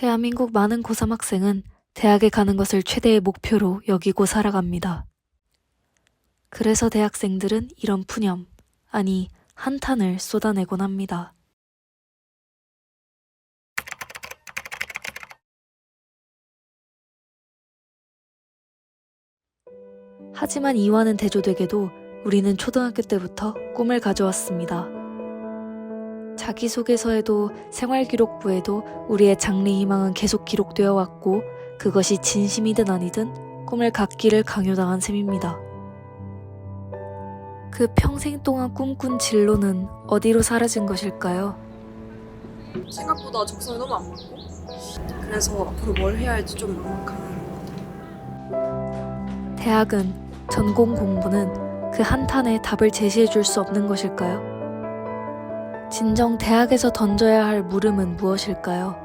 대한민국 많은 고3 학생은 대학에 가는 것을 최대의 목표로 여기고 살아갑니다. 그래서 대학생들은 이런 푸념, 아니 한탄을 쏟아내곤 합니다. 하지만 이와는 대조되게도 우리는 초등학교 때부터 꿈을 가져왔습니다. 자기소개서에도 생활기록부에도 우리의 장래 희망은 계속 기록되어 왔고 그것이 진심이든 아니든 꿈을 갖기를 강요당한 셈입니다. 그 평생 동안 꿈꾼 진로는 어디로 사라진 것일까요? 생각보다 적성이 너무 안 맞고 그래서 앞으로 뭘 해야 할지 좀 막막한 것 같아요. 대학은, 전공 공부는 그 한탄에 답을 제시해 줄 수 없는 것일까요? 진정 대학에서 던져야 할 물음은 무엇일까요?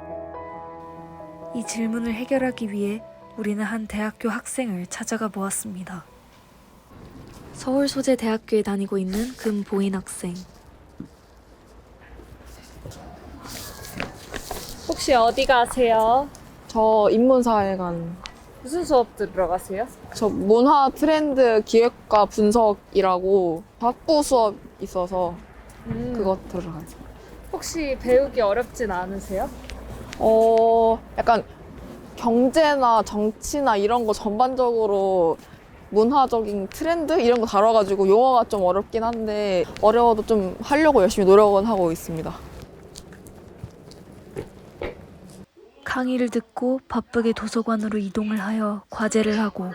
이 질문을 해결하기 위해 우리는 한 대학교 학생을 찾아가 보았습니다. 서울소재대학교에 다니고 있는 금보인 학생. 혹시 어디 가세요? 저 인문사회관, 무슨 수업 들어가세요? 저 문화 트렌드 기획과 분석이라고 학부 수업 있어서 그거 들어가요. 혹시 배우기 어렵진 않으세요? 약간 경제나 정치나 이런 거 전반적으로 문화적인 트렌드 이런 거 다뤄가지고 용어가 좀 어렵긴 한데 어려워도 좀 하려고 열심히 노력은 하고 있습니다. 강의를 듣고 바쁘게 도서관으로 이동을 하여 과제를 하고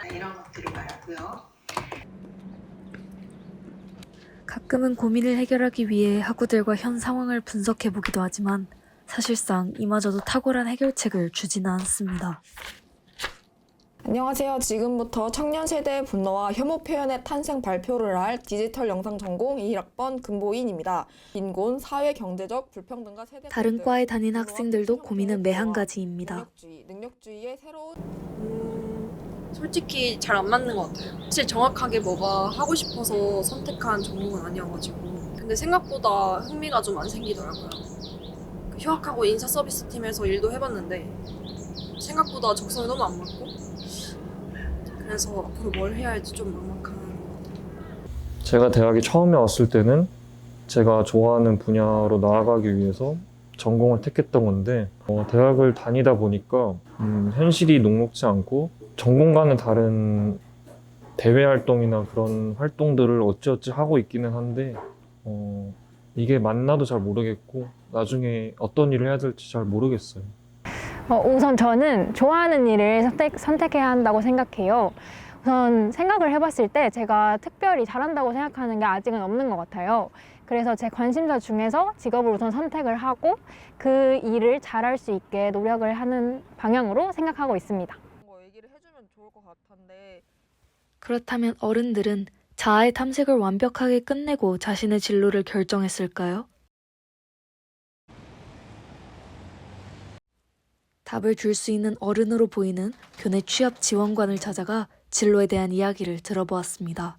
가끔은 고민을 해결하기 위해 학우들과 현 상황을 분석해보기도 하지만 사실상 이마저도 탁월한 해결책을 주지는 않습니다. 안녕하세요. 지금부터 청년 세대의 분노와 혐오 표현의 탄생 발표를 할 디지털 영상 전공 21학번 금보인입니다. 빈곤, 사회 경제적 불평등과 세대 다른 과에 다니는 학생들도 고민은 매한 가지입니다. 능력주의의 새로운 솔직히 잘 안 맞는 것 같아요. 사실 정확하게 뭐가 하고 싶어서 선택한 전공은 아니어가지고 근데 생각보다 흥미가 좀 안 생기더라고요. 그 휴학하고 인사 서비스 팀에서 일도 해봤는데 생각보다 적성이 너무 안 맞고 그래서 앞으로 뭘 해야 할지 좀 막막한 것 같아요. 제가 대학에 처음에 왔을 때는 제가 좋아하는 분야로 나아가기 위해서 전공을 택했던 건데 대학을 다니다 보니까 현실이 녹록지 않고 전공과는 다른 대외 활동이나 그런 활동들을 어찌어찌 하고 있기는 한데 이게 맞나도 잘 모르겠고 나중에 어떤 일을 해야 될지 잘 모르겠어요. 우선 저는 좋아하는 일을 선택해야 한다고 생각해요. 우선 생각을 해봤을 때 제가 특별히 잘한다고 생각하는 게 아직은 없는 것 같아요. 그래서 제 관심사 중에서 직업을 우선 선택을 하고 그 일을 잘할 수 있게 노력을 하는 방향으로 생각하고 있습니다. 얘기를 해주면 좋을 것 같은데 그렇다면 어른들은 자아의 탐색을 완벽하게 끝내고 자신의 진로를 결정했을까요? 답을 줄 수 있는 어른으로 보이는 교내 취업 지원관을 찾아가 진로에 대한 이야기를 들어보았습니다.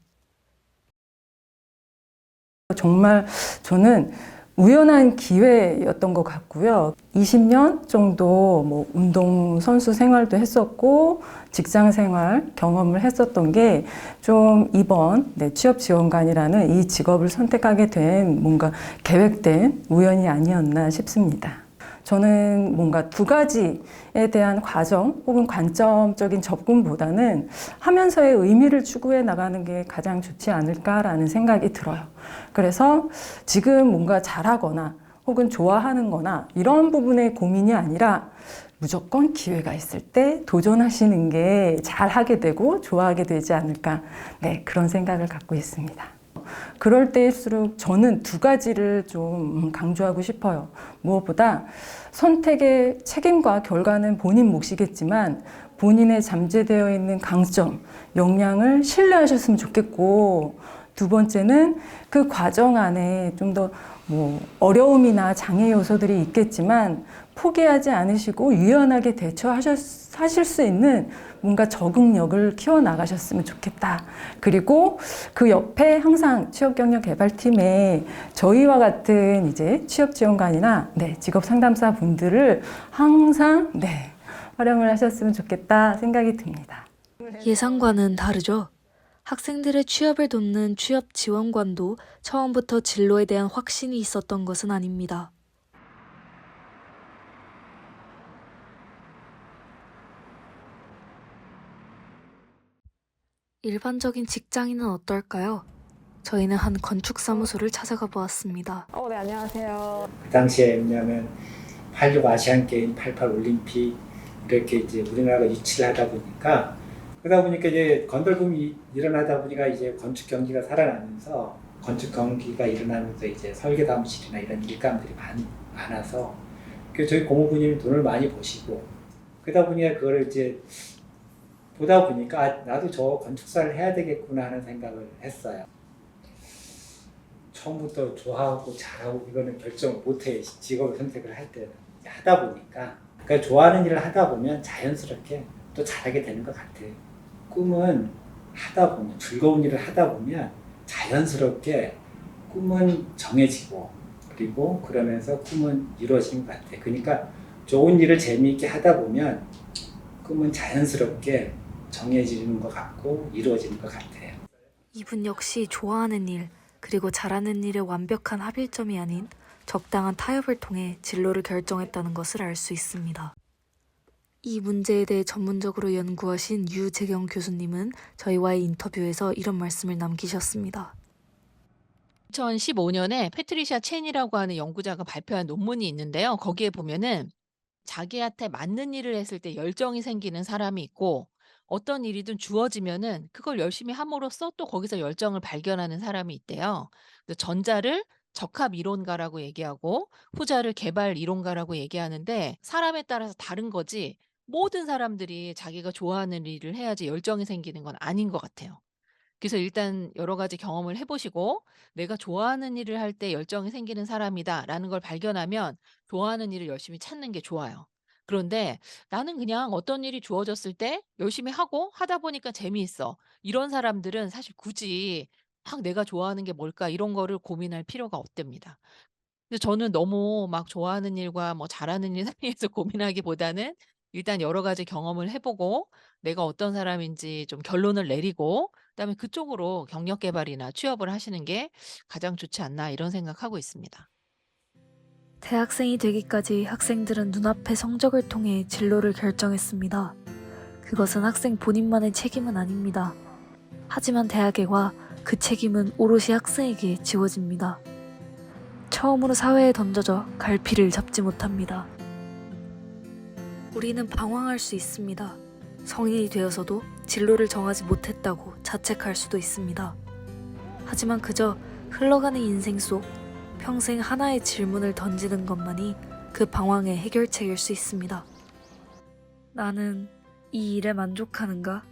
정말 저는 우연한 기회였던 것 같고요. 20년 정도 운동선수 생활도 했었고 직장 생활 경험을 했었던 게 좀 이번 취업 지원관이라는 이 직업을 선택하게 된 뭔가 계획된 우연이 아니었나 싶습니다. 저는 뭔가 두 가지에 대한 과정 혹은 관점적인 접근보다는 하면서의 의미를 추구해 나가는 게 가장 좋지 않을까라는 생각이 들어요. 그래서 지금 뭔가 잘하거나 혹은 좋아하는 거나 이런 부분의 고민이 아니라 무조건 기회가 있을 때 도전하시는 게 잘하게 되고 좋아하게 되지 않을까, 그런 생각을 갖고 있습니다. 그럴 때일수록 저는 두 가지를 좀 강조하고 싶어요. 무엇보다 선택의 책임과 결과는 본인 몫이겠지만 본인의 잠재되어 있는 강점, 역량을 신뢰하셨으면 좋겠고 두 번째는 그 과정 안에 좀 더 어려움이나 장애 요소들이 있겠지만 포기하지 않으시고 유연하게 대처하실 수 있는 뭔가 적응력을 키워나가셨으면 좋겠다. 그리고 그 옆에 항상 취업경력개발팀에 저희와 같은 이제 취업지원관이나 직업상담사 분들을 항상 활용을 하셨으면 좋겠다 생각이 듭니다. 예상과는 다르죠. 학생들의 취업을 돕는 취업지원관도 처음부터 진로에 대한 확신이 있었던 것은 아닙니다. 일반적인 직장인은 어떨까요? 저희는 한 건축사무소를 찾아가 보았습니다. 네, 안녕하세요. 그 당시에 왜냐하면 86 아시안게임, 88 올림픽 이렇게 이제 우리나라가 유치를 하다 보니까 그러다 보니까 이제 건설붐이 일어나다 보니까 이제 건축 경기가 살아나면서 건축 경기가 일어나면서 이제 설계 사무실이나 이런 일감들이 많아서 그 저희 고모부님이 돈을 많이 버시고 그러다 보니까 그거를 이제 보다 보니까 나도 저 건축사를 해야 되겠구나 하는 생각을 했어요. 처음부터 좋아하고 잘하고 이거는 결정을 못해 직업을 선택을 할 때는 하다 보니까 그러니까 좋아하는 일을 하다 보면 자연스럽게 또 잘하게 되는 것 같아요. 꿈은 하다 보면 즐거운 일을 하다 보면 자연스럽게 꿈은 정해지고 그리고 그러면서 꿈은 이루어지는 것 같아요. 그러니까 좋은 일을 재미있게 하다 보면 꿈은 자연스럽게 정해지는 것 같고 이루어지는 것 같아요. 이분 역시 좋아하는 일, 그리고 잘하는 일의 완벽한 합일점이 아닌 적당한 타협을 통해 진로를 결정했다는 것을 알 수 있습니다. 이 문제에 대해 전문적으로 연구하신 유재경 교수님은 저희와의 인터뷰에서 이런 말씀을 남기셨습니다. 2015년에 패트리샤 첸이라고 하는 연구자가 발표한 논문이 있는데요. 거기에 보면은 자기한테 맞는 일을 했을 때 열정이 생기는 사람이 있고 어떤 일이든 주어지면은 그걸 열심히 함으로써 또 거기서 열정을 발견하는 사람이 있대요. 그래서 전자를 적합 이론가라고 얘기하고 후자를 개발 이론가라고 얘기하는데 사람에 따라서 다른 거지 모든 사람들이 자기가 좋아하는 일을 해야지 열정이 생기는 건 아닌 것 같아요. 그래서 일단 여러 가지 경험을 해보시고 내가 좋아하는 일을 할 때 열정이 생기는 사람이다라는 걸 발견하면 좋아하는 일을 열심히 찾는 게 좋아요. 그런데 나는 그냥 어떤 일이 주어졌을 때 열심히 하고 하다 보니까 재미있어. 이런 사람들은 사실 굳이 막 내가 좋아하는 게 뭘까 이런 거를 고민할 필요가 없답니다. 근데 저는 너무 막 좋아하는 일과 뭐 잘하는 일 사이에서 고민하기보다는 일단 여러 가지 경험을 해보고 내가 어떤 사람인지 좀 결론을 내리고 그다음에 그쪽으로 경력 개발이나 취업을 하시는 게 가장 좋지 않나 이런 생각하고 있습니다. 대학생이 되기까지 학생들은 눈앞의 성적을 통해 진로를 결정했습니다. 그것은 학생 본인만의 책임은 아닙니다. 하지만 대학에 와 그 책임은 오롯이 학생에게 지워집니다. 처음으로 사회에 던져져 갈피를 잡지 못합니다. 우리는 방황할 수 있습니다. 성인이 되어서도 진로를 정하지 못했다고 자책할 수도 있습니다. 하지만 그저 흘러가는 인생 속 평생 하나의 질문을 던지는 것만이 그 방황의 해결책일 수 있습니다. 나는 이 일에 만족하는가?